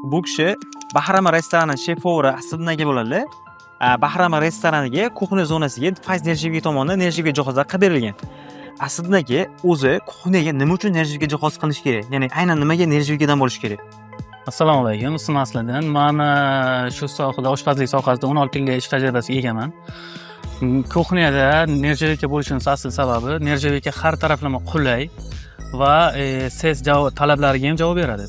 Bu kishi Bahrama restorani shef-poveri Asadnaga bo'ladi. Bahrama restoraniga kuxnya zonasiga fayz nerjivik tomonidan nerjivik jihozlar qilib berilgan. Asadnaga o'zi kuxnyaga nima uchun nerjivik jihoz qilish kerak? Ya'ni aynan nimaga nerjivikdan bo'lish kerak? Assalomu alaykum. Ismim Asliddin. Men shu sohada oshpazlik sohasida 16 yillik ish tajribasiga egaman. Kuxnyada nerjivikka bo'lishning asl sababi nerjivikka har taraflama qulay va ses talablariga ham javob beradi.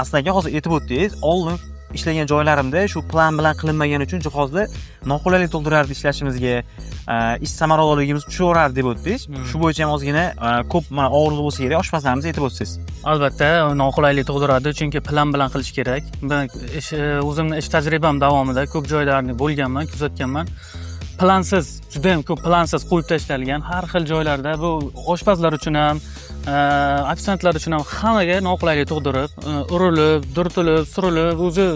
Aslida hozir aytib o'tdingiz, oldin ishlagan joylarimda shu plan bilan qilinmagani uchun jihozni noqulaylik tug'dirardi ishlashimizga, ish samaradorligimiz tushaverardi deb o'tdingiz. Shu bo'yicha ham ozgina ko'p og'irlik bo'lsa kerak, oshpazlarimiz aytib o'tsangiz. Albatta, noqulaylik tug'diradi, chunki plan bilan qilish kerak. Men o'zimning ish tajribam davomida ko'p joylarni bo'lganman, kuzatganman. Plansiz, juda ham ko'p plansiz qo'yib tashlangan har xil joylarda bu oshpazlar uchun ham, ofitsiantlar uchun ham hammaga noqulaylik tug'dirib, urilib, turtilib, surilib, o'zi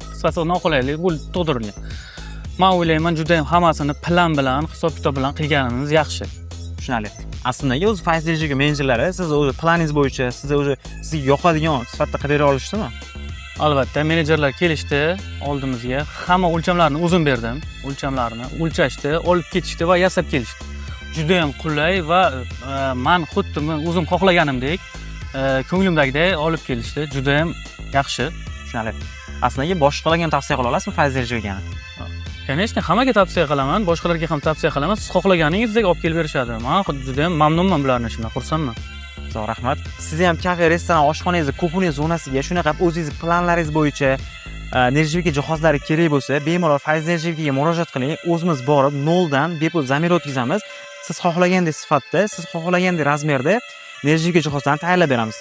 qisqasi noqulaylik tug'dirilgan. Men o'ylayman, juda ham hammasini plan bilan, hisob-kitob bilan qilganimiz yaxshi. Tushunarli. Aslida o'zi fayz nerjivik menejerlari siz o'zi planingiz bo'yicha, sizga yoqadigan sifatda qilib bera olishdimi? Albatta, menejerlar kelishdi oldimizga, hamma o'lchamlarni o'zim berdim. O'lchamlarni o'lchashdi, olib ketishdi va yasab kelishdi. Juda ham qulay va men xuddi o'zim xohlaganimdek, ko'nglimdagidek olib kelishdi. Juda ham yaxshi. Tushunarli. Aslida boshqalarga ham tavsiya qila olasizmi fayz nerjivikni? Конечно, hammaga tavsiya qilaman, boshqalarga ham tavsiya qilaman. Siz xohlaganingizdek olib kelib berishadi. Men juda ham mamnunman bularning ishidan, xursandman. Zo'r, rahmat. Sizni ham kafe, restoran, oshxonangizni kuxnya zonasiga shunaqa o'zingiz planlaringiz bo'yicha nerjivik jihozlari kerak bo'lsa, bemalol fayz nerjivikga murojaat qiling. O'zimiz borib noldan bepul zamir o'tkazamiz. Siz xohlagandek sifatda, siz xohlagandek razmerda nerjivik jihozlarni tayyorlab beramiz.